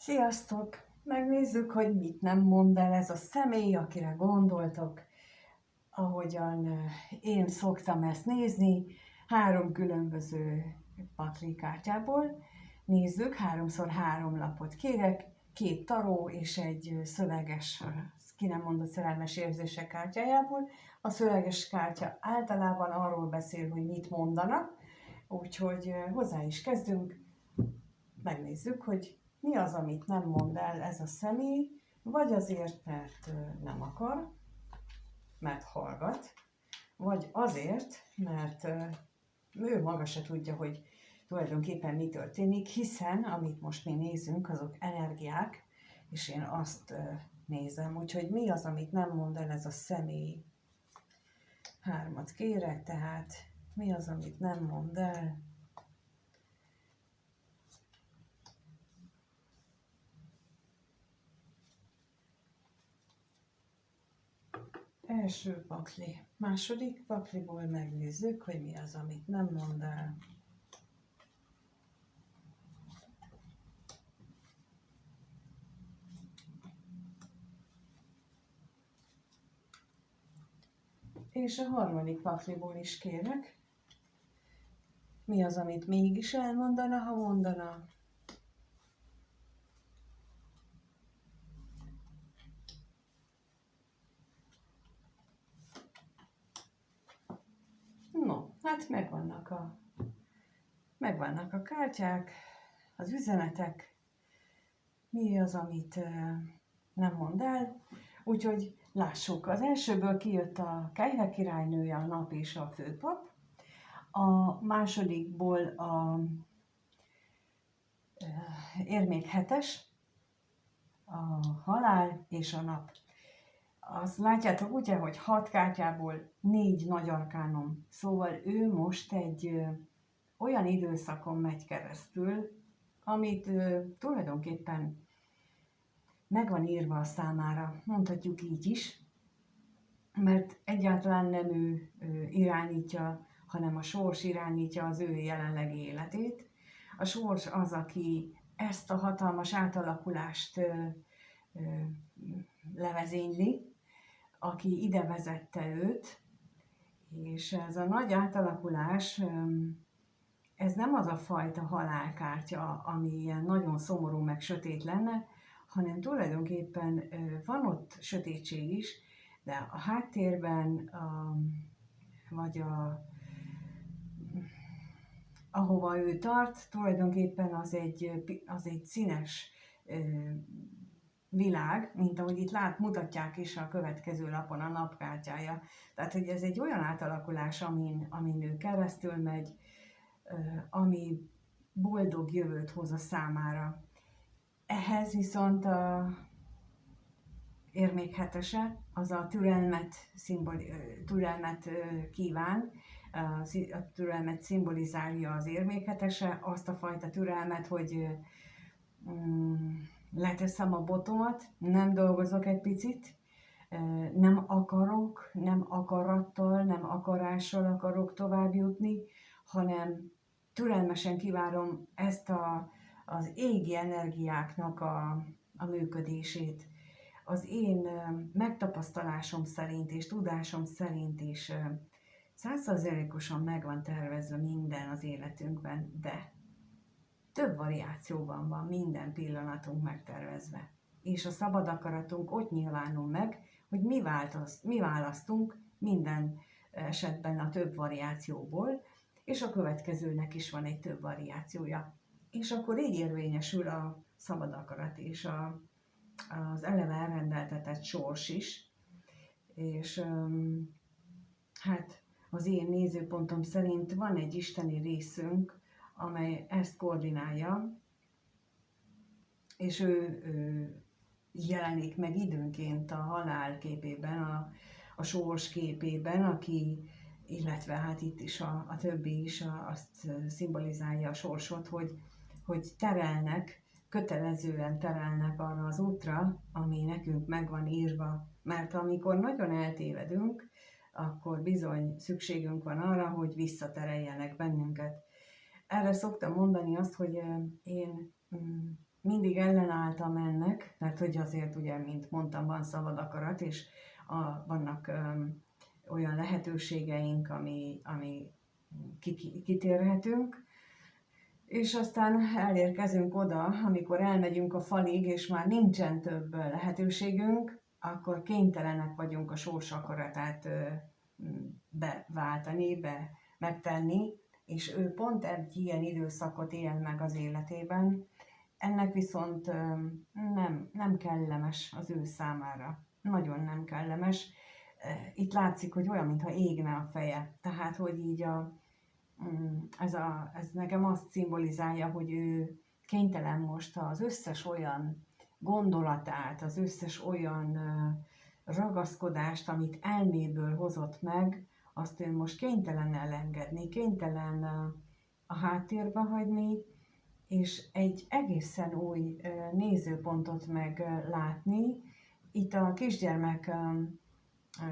Sziasztok! Megnézzük, hogy mit nem mond el ez a személy, akire gondoltok. Ahogyan én szoktam ezt nézni, 3 különböző paklikártyából nézzük, 3x3 lapot kérek, 2 taró és egy szöveges, ki nem mondott szerelmes érzések kártyájából. A szöveges kártya általában arról beszél, hogy mit mondanak, úgyhogy hozzá is kezdünk. Megnézzük, hogy mi az, amit nem mond el ez a személy, vagy azért, mert nem akar, mert hallgat, vagy azért, mert ő maga se tudja, hogy tulajdonképpen mi történik, hiszen amit most mi nézünk, azok energiák, és én azt nézem, úgyhogy mi az, amit nem mond el ez a személy. 3 kérek, tehát mi az, amit nem mond el. Első pakli. Második pakliból megnézzük, hogy mi az, amit nem mond el. És a harmadik pakliból is kérek. Mi az, amit mégis elmondana, ha mondana? No, hát megvannak a kártyák, az üzenetek, mi az, amit nem mond el. Úgyhogy lássuk, az elsőből kijött a Kejhe királynője, a nap és a főpap. A másodikból a érmék 7-es, a halál és a nap. Azt látjátok ugye, hogy 6 kártyából 4 nagy arkánom. Szóval ő most egy olyan időszakon megy keresztül, amit tulajdonképpen meg van írva a számára, mondhatjuk így is, mert egyáltalán nem ő irányítja, hanem a sors irányítja az ő jelenlegi életét. A sors az, aki ezt a hatalmas átalakulást levezényli, aki ide vezette őt, és ez a nagy átalakulás, ez nem az a fajta halálkártya, ami ilyen nagyon szomorú meg sötét lenne, hanem tulajdonképpen van ott sötétség is, de a háttérben, vagy ahova ő tart, tulajdonképpen az egy színes világ, mint ahogy itt mutatják is a következő lapon a napkártyája. Tehát, hogy ez egy olyan átalakulás, amin ő keresztül megy, ami boldog jövőt hoz a számára. Ehhez viszont a érmék 7-ese, az a türelmet kíván, a türelmet szimbolizálja az érmék 7-ese, azt a fajta türelmet, hogy leteszem a botomat, nem dolgozok egy picit, nem akarok, nem akarattal, nem akarással akarok tovább jutni, hanem türelmesen kivárom ezt az égi energiáknak a működését. Az én megtapasztalásom szerint és tudásom szerint is 100%-osan meg van tervezve minden az életünkben, de több variációban van minden pillanatunk megtervezve. És a szabad akaratunk ott nyilvánul meg, hogy mi választunk minden esetben a több variációból, és a következőnek is van egy több variációja. És akkor így érvényesül a szabad akarat és az eleve elrendeltetett sors is. És hát az én nézőpontom szerint van egy isteni részünk, amely ezt koordinálja, és ő jelenik meg időnként a halál képében, a sors képében, illetve hát itt is a többi is azt szimbolizálja a sorsot, hogy kötelezően terelnek arra az útra, ami nekünk meg van írva. Mert amikor nagyon eltévedünk, akkor bizony szükségünk van arra, hogy visszatereljenek bennünket. Erre szoktam mondani azt, hogy én mindig ellenálltam ennek, mert hogy azért ugye, mint mondtam, van szabad akarat, és vannak olyan lehetőségeink, ami kitérhetünk, és aztán elérkezünk oda, amikor elmegyünk a falig, és már nincsen több lehetőségünk, akkor kénytelenek vagyunk a sors akaratát beváltani, megtenni, és ő pont egy ilyen időszakot él meg az életében. Ennek viszont nem kellemes az ő számára. Nagyon nem kellemes. Itt látszik, hogy olyan, mintha égne a feje. Tehát, hogy így ez nekem azt szimbolizálja, hogy ő kénytelen most az összes olyan gondolatát, az összes olyan ragaszkodást, amit elméből hozott meg, azt ő most kénytelen elengedni, kénytelen a háttérbe hagyni, és egy egészen új nézőpontot meglátni. Itt a kisgyermek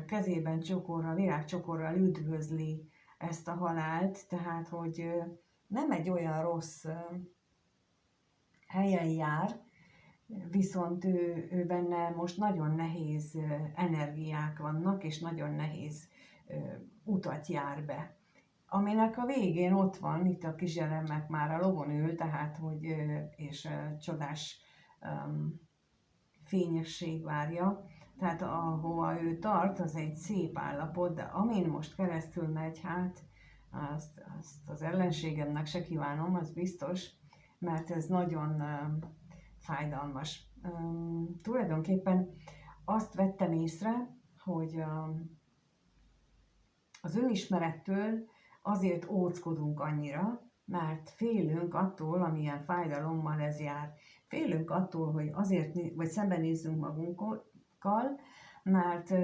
kezében csokorral, virágcsokorral üdvözli ezt a halált, tehát hogy nem egy olyan rossz helyen jár, viszont ő benne most nagyon nehéz energiák vannak, és nagyon nehéz utat jár be. Aminek a végén ott van, itt a kisgyermek már a lovon ül, tehát hogy, és csodás fényesség várja, tehát ahova ő tart, az egy szép állapot, de amin most keresztül megy, hát azt az ellenségemnek se kívánom, az biztos, mert ez nagyon fájdalmas. Tulajdonképpen azt vettem észre, hogy az önismerettől azért óckodunk annyira, mert félünk attól, amilyen fájdalommal ez jár. Félünk attól, hogy azért, vagy szembenézzünk magunkkal, mert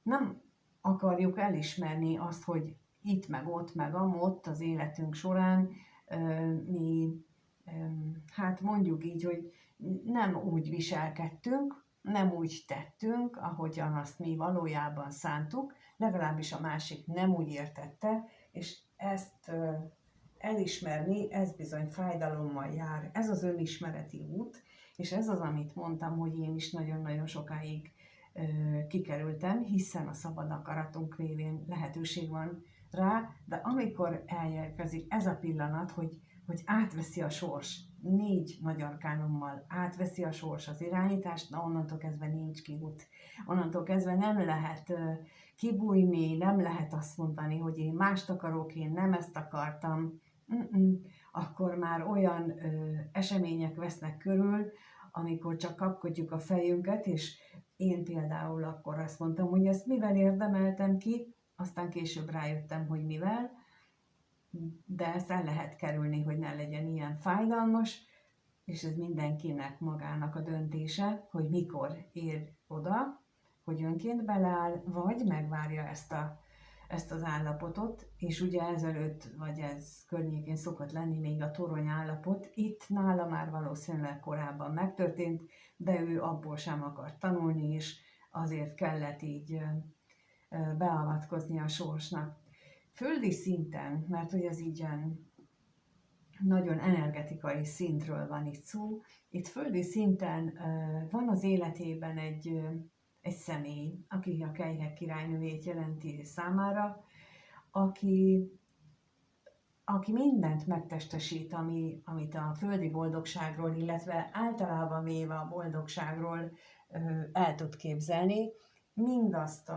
nem akarjuk elismerni azt, hogy itt, meg ott, meg amott az életünk során mi, hát mondjuk így, hogy nem úgy viselkedtünk, nem úgy tettünk, ahogyan azt mi valójában szántuk, legalábbis a másik nem úgy értette, és ezt elismerni, ez bizony fájdalommal jár. Ez az önismereti út, és ez az, amit mondtam, hogy én is nagyon-nagyon sokáig kikerültem, hiszen a szabad akaratunk révén lehetőség van rá, de amikor elérkezik ez a pillanat, hogy átveszi a sors, 4 nagy arkánommal átveszi a sors az irányítást, na onnantól kezdve nincs kiút. Onnantól kezdve nem lehet kibújni, nem lehet azt mondani, hogy én mást akarok, én nem ezt akartam. Akkor már olyan események vesznek körül, amikor csak kapkodjuk a fejünket, és én például akkor azt mondtam, hogy ezt mivel érdemeltem ki, aztán később rájöttem, hogy mivel, de ezt el lehet kerülni, hogy ne legyen ilyen fájdalmas, és ez mindenkinek magának a döntése, hogy mikor ér oda, hogy önként beleáll, vagy megvárja ezt az állapotot, és ugye ezelőtt, vagy ez környékén szokott lenni még a torony állapot, itt nála már valószínűleg korábban megtörtént, de ő abból sem akart tanulni, és azért kellett így beavatkozni a sorsnak. Földi szinten, mert hogy ez így ilyen nagyon energetikai szintről van itt szó, itt földi szinten van az életében egy személy, aki a Kejhek királynőjét jelenti számára, aki mindent megtestesít, amit a földi boldogságról, illetve általában véve a boldogságról el tud képzelni, mindazt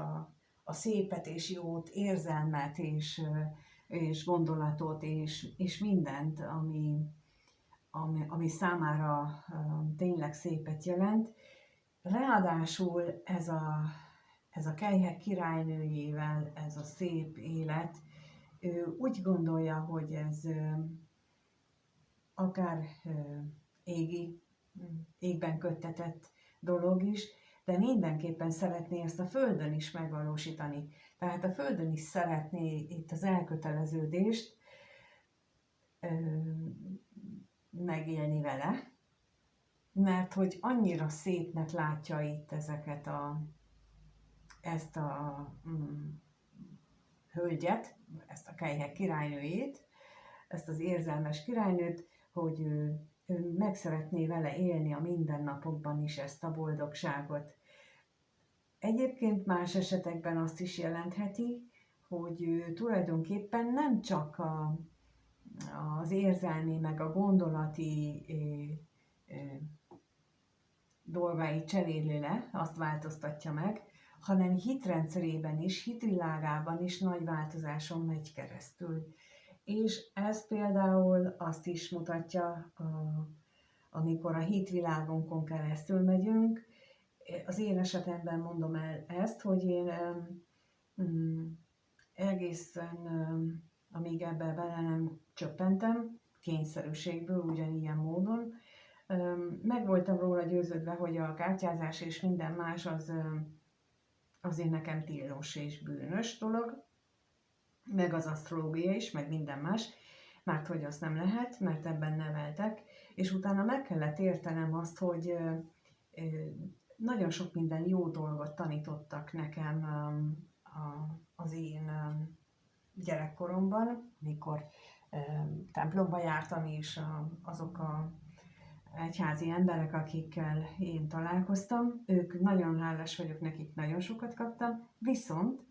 a szépet és jót, érzelmet és gondolatot és mindent, ami számára tényleg szépet jelent. Ráadásul ez a Kejhek királynőjével, ez a szép élet, ő úgy gondolja, hogy ez akár égben köttetett dolog is, de mindenképpen szeretné ezt a Földön is megvalósítani. Tehát a Földön is szeretné itt az elköteleződést megélni vele, mert hogy annyira szépnek látja itt ezt a hölgyet, ezt a Kejhek királynőjét, ezt az érzelmes királynőt, hogy ő meg szeretné vele élni a mindennapokban is ezt a boldogságot. Egyébként más esetekben azt is jelentheti, hogy tulajdonképpen nem csak az érzelmi meg a gondolati dolgáit cseréli le, azt változtatja meg, hanem hitrendszerében is, hitvilágában is nagy változáson megy keresztül. És ez például azt is mutatja, amikor a hitvilágunkon keresztül megyünk. Az én esetemben mondom el ezt, hogy én egészen, amíg ebbe bele nem csöppentem, kényszerűségből, ugyanilyen módon, meg voltam róla győződve, hogy a kártyázás és minden más az azért nekem tilos és bűnös dolog, meg az asztrológia is, meg minden más, mert hogy azt nem lehet, mert ebben neveltek, és utána meg kellett értenem azt, hogy nagyon sok minden jó dolgot tanítottak nekem az én gyerekkoromban, amikor templomba jártam, és azok a egyházi emberek, akikkel én találkoztam, ők nagyon hálás vagyok nekik, nagyon sokat kaptam, viszont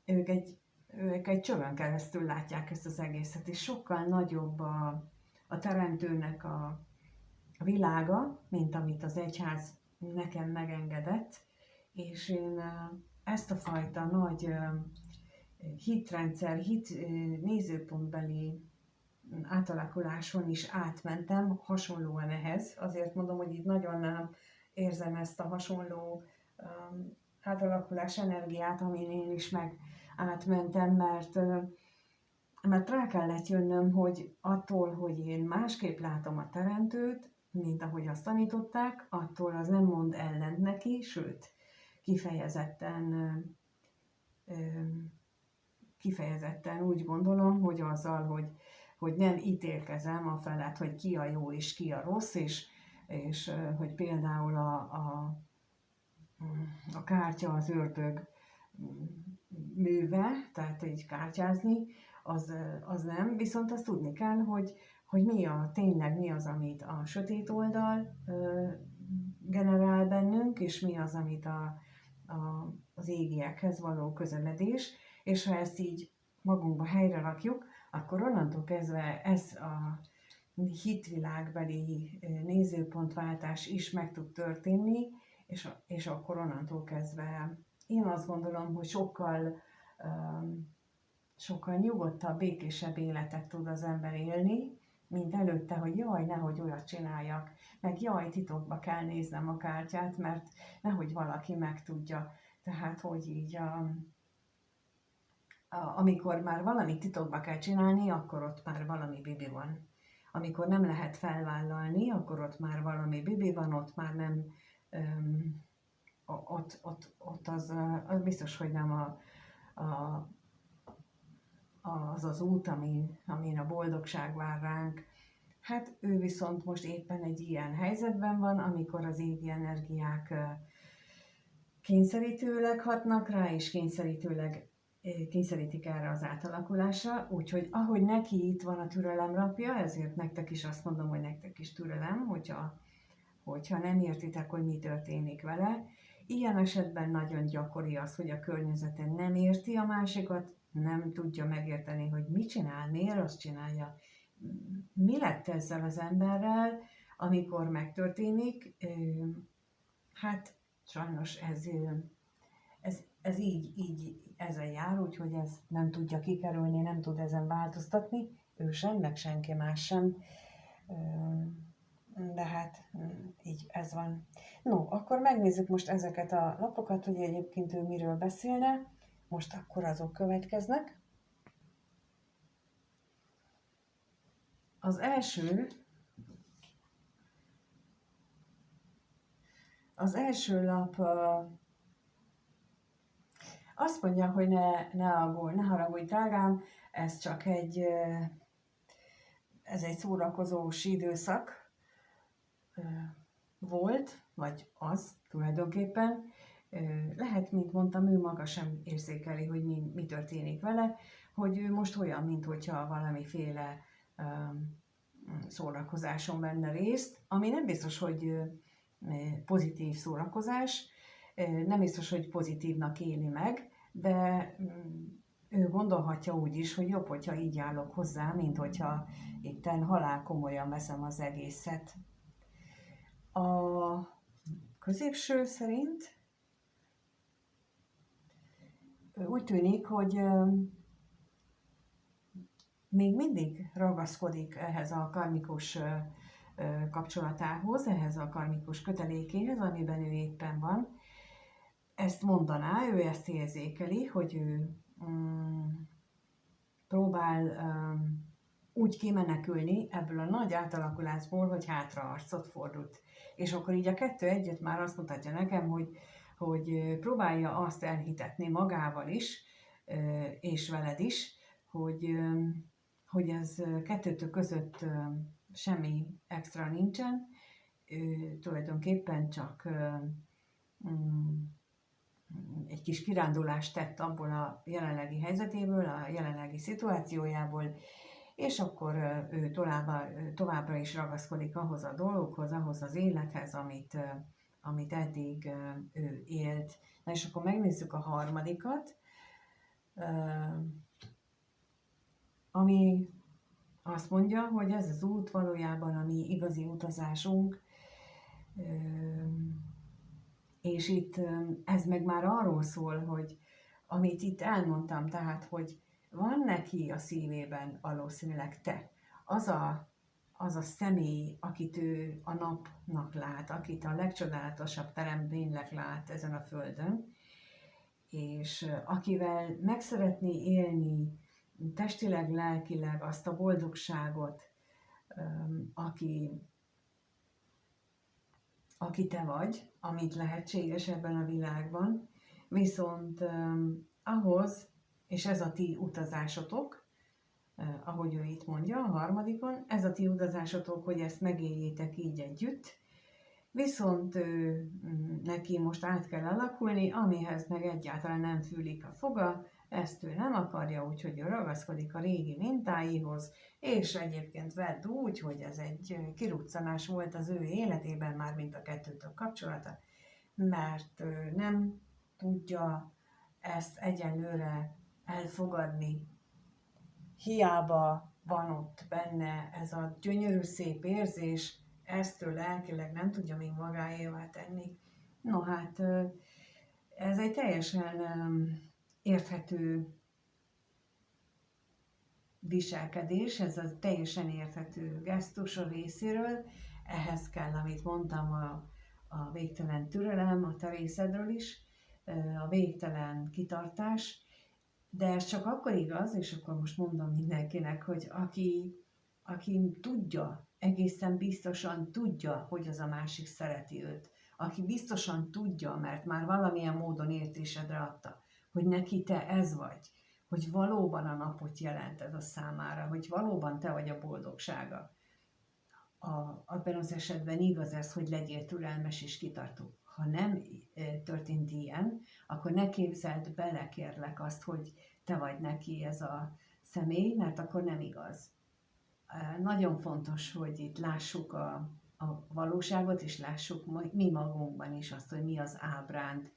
ők egy csövön keresztül látják ezt az egészet, és sokkal nagyobb a teremtőnek a világa, mint amit az egyház nekem megengedett, és én ezt a fajta nagy hitrendszer, nézőpontbeli átalakuláson is átmentem, hasonlóan ehhez. Azért mondom, hogy itt nagyon érzem ezt a hasonló átalakulás energiát, amin én is meg átmentem, mert rá kellett jönnöm, hogy attól, hogy én másképp látom a teremtőt, mint ahogy azt tanították, attól az nem mond ellent neki, sőt, kifejezetten úgy gondolom, hogy azzal, hogy nem ítélkezem a felett, hogy ki a jó és ki a rossz, és hogy például a kártya az ördög műve, tehát így kártyázni, az nem, viszont azt tudni kell, hogy tényleg mi az, amit a sötét oldal generál bennünk, és mi az, amit az égiekhez való közeledés, és ha ezt így magunkba helyre rakjuk, akkor onnantól kezdve ez a hitvilágbeli nézőpontváltás is meg tud történni, és akkor onnantól kezdve én azt gondolom, hogy sokkal nyugodtabb, békésebb életet tud az ember élni, mint előtte, hogy jaj, nehogy olyat csináljak, meg jaj, titokba kell néznem a kártyát, mert nehogy valaki megtudja. Tehát, hogy így amikor már valamit titokba kell csinálni, akkor ott már valami bibi van. Amikor nem lehet felvállalni, akkor ott már valami bibi van, ott már nem, ott az biztos, hogy nem az út, amin a boldogság vár ránk. Hát ő viszont most éppen egy ilyen helyzetben van, amikor az égi energiák kényszerítőleg hatnak rá, és kényszerítik erre az átalakulásra, úgyhogy ahogy neki itt van a türelem lapja, ezért nektek is azt mondom, hogy nektek is türelem, hogyha nem értitek, hogy mi történik vele. Ilyen esetben nagyon gyakori az, hogy a környezeten nem érti a másikat, nem tudja megérteni, hogy mit csinál, miért azt csinálja, mi lett ezzel az emberrel, amikor megtörténik. Hát sajnos ez így ezen jár, úgyhogy ezt nem tudja kikerülni, nem tud ezen változtatni, ő sem, meg senki más sem. De hát így ez van. No, akkor megnézzük most ezeket a lapokat, hogy egyébként ő miről beszélne. Most akkor azok következnek. Az első lap azt mondja, hogy ne haragudj, drágám, ez csak egy szórakozós időszak volt, vagy az tulajdonképpen. Lehet, mint mondtam, ő maga sem érzékeli, hogy mi történik vele, hogy ő most olyan, mintha valamiféle szórakozáson venne részt, ami nem biztos, hogy pozitív szórakozás, nem biztos, hogy pozitívnak éli meg, de ő gondolhatja úgy is, hogy jobb, hogyha így állok hozzá, mint hogyha itten halál komolyan veszem az egészet. A középső szerint úgy tűnik, hogy még mindig ragaszkodik ehhez a karmikus kapcsolatához, ehhez a karmikus kötelékéhez, amiben ő éppen van. Ezt mondaná, ő ezt érzékeli, hogy ő próbál úgy kimenekülni ebből a nagy átalakulásból, hogy hátraarcot fordult. És akkor így a kettő együtt már azt mutatja nekem, hogy próbálja azt elhitetni magával is, és veled is, hogy ez kettőtök között semmi extra nincsen, tulajdonképpen csak egy kis kirándulást tett abból a jelenlegi helyzetéből, a jelenlegi szituációjából, és akkor ő továbbra is ragaszkodik ahhoz a dolgokhoz, ahhoz az élethez, amit eddig ő élt. Na és akkor megnézzük a harmadikat, ami azt mondja, hogy ez az út valójában a mi igazi utazásunk, és itt ez meg már arról szól, hogy amit itt elmondtam, tehát, hogy van neki a szívében valószínűleg te, az a személy, akit ő a napnak lát, akit a legcsodálatosabb teremtménynek lát ezen a földön, és akivel meg szeretné élni testileg, lelkileg azt a boldogságot, aki te vagy, amit lehetséges ebben a világban, viszont ahhoz, és ez a ti utazásotok, ahogy ő itt mondja, a harmadikon, ez a ti utazásotok, hogy ezt megéljétek így együtt, viszont neki most át kell alakulni, amihez meg egyáltalán nem fűlik a foga, ezt ő nem akarja, úgyhogy ő ragaszkodik a régi mintáihoz, és egyébként vedd úgy, hogy ez egy kiruccanás volt az ő életében, már mint a kettőtök kapcsolata, mert nem tudja ezt egyelőre elfogadni. Hiába van ott benne ez a gyönyörű szép érzés, ezt ő lelkileg nem tudja még magáévá tenni. No hát, ez egy teljesen érthető viselkedés, ez a teljesen érthető gesztus a részéről, ehhez kell, amit mondtam, a végtelen türelem a te részedről is, a végtelen kitartás, de ez csak akkor igaz, és akkor most mondom mindenkinek, hogy aki tudja, egészen biztosan tudja, hogy az a másik szereti őt, aki biztosan tudja, mert már valamilyen módon értésedre adta, hogy neki te ez vagy, hogy valóban a napot jelented a számára, hogy valóban te vagy a boldogsága. Abban az esetben igaz ez, hogy legyél türelmes és kitartó. Ha nem történt ilyen, akkor ne képzeld bele, kérlek, azt, hogy te vagy neki ez a személy, mert akkor nem igaz. Nagyon fontos, hogy itt lássuk a valóságot, és lássuk mi magunkban is azt, hogy mi az ábránd.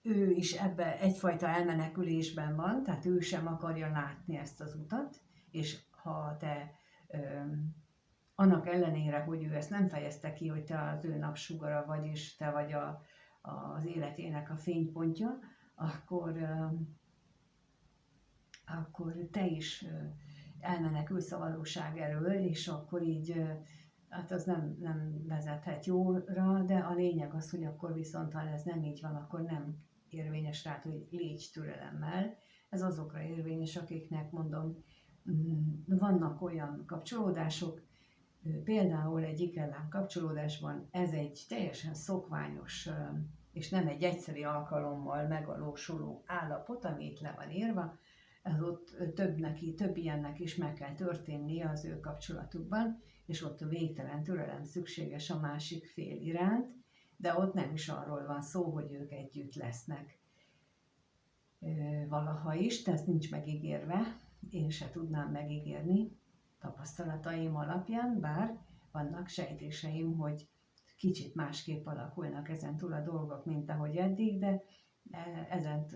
Ő is ebbe egyfajta elmenekülésben van, tehát ő sem akarja látni ezt az utat, és ha te annak ellenére, hogy ő ezt nem fejezte ki, hogy te az ő napsugara vagy, és te vagy az életének a fénypontja, akkor te is elmenekülsz a valóság elől, és akkor így, hát az nem vezethet jóra, de a lényeg az, hogy akkor viszont, ha ez nem így van, akkor nem érvényes rá, hogy légy türelemmel. Ez azokra érvényes, akiknek mondom, vannak olyan kapcsolódások, például egy ikellám kapcsolódásban ez egy teljesen szokványos, és nem egy egyszeri alkalommal megvalósuló állapot, ami itt le van írva, ez ott több ilyennek is meg kell történnie az ő kapcsolatukban, és ott a végtelen türelem szükséges a másik fél iránt, de ott nem is arról van szó, hogy ők együtt lesznek valaha is, de ez nincs megígérve, én se tudnám megígérni, tapasztalataim alapján, bár vannak sejtéseim, hogy kicsit másképp alakulnak ezen túl a dolgok, mint ahogy eddig, de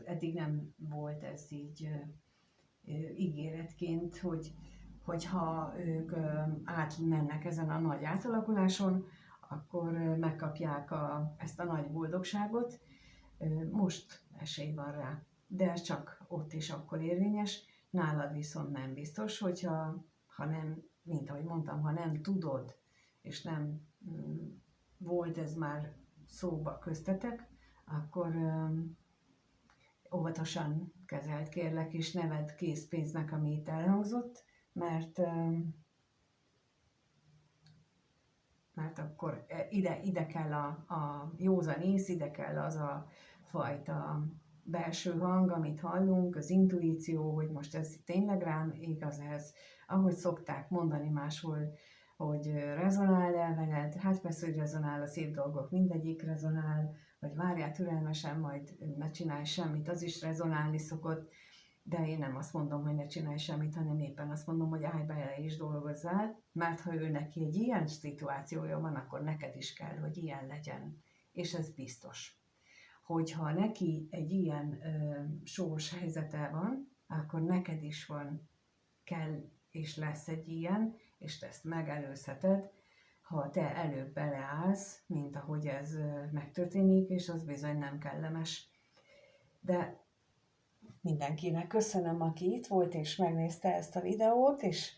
eddig nem volt ez így ígéretként, hogyha ők átmennek ezen a nagy átalakuláson, akkor megkapják ezt a nagy boldogságot. Most esély van rá, de ez csak ott és akkor érvényes. Nálad viszont nem biztos, ha nem, mint ahogy mondtam, ha nem tudod, és nem volt ez már szóba köztetek, akkor óvatosan kezeld kérlek, és ne vedd készpénznek, ami itt elhangzott, mert akkor ide kell a józan ész, ide kell az a fajta belső hang, amit hallunk, az intuíció, hogy most ez tényleg rám igaz ez, ahogy szokták mondani máshol, hogy rezonál-e veled, hát persze, hogy rezonál, a szép dolgok mindegyik rezonál, vagy várjál türelmesen, majd ne csinálj semmit, az is rezonálni szokott, de én nem azt mondom, hogy ne csinálj semmit, hanem éppen azt mondom, hogy állj bele és dolgozzál, mert ha ő neki egy ilyen szituációja van, akkor neked is kell, hogy ilyen legyen. És ez biztos. Hogyha neki egy ilyen sors helyzete van, akkor neked is kell és lesz egy ilyen, és te ezt megelőzheted, ha te előbb beleállsz, mint ahogy ez megtörténik, és az bizony nem kellemes. De mindenkinek köszönöm, aki itt volt és megnézte ezt a videót, és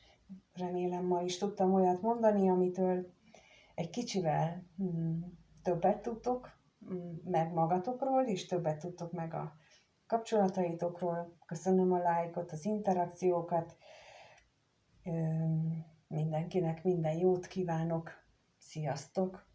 remélem ma is tudtam olyat mondani, amitől egy kicsivel többet tudtok meg magatokról, és többet tudtok meg a kapcsolataitokról. Köszönöm a lájkot, az interakciókat. Mindenkinek minden jót kívánok. Sziasztok!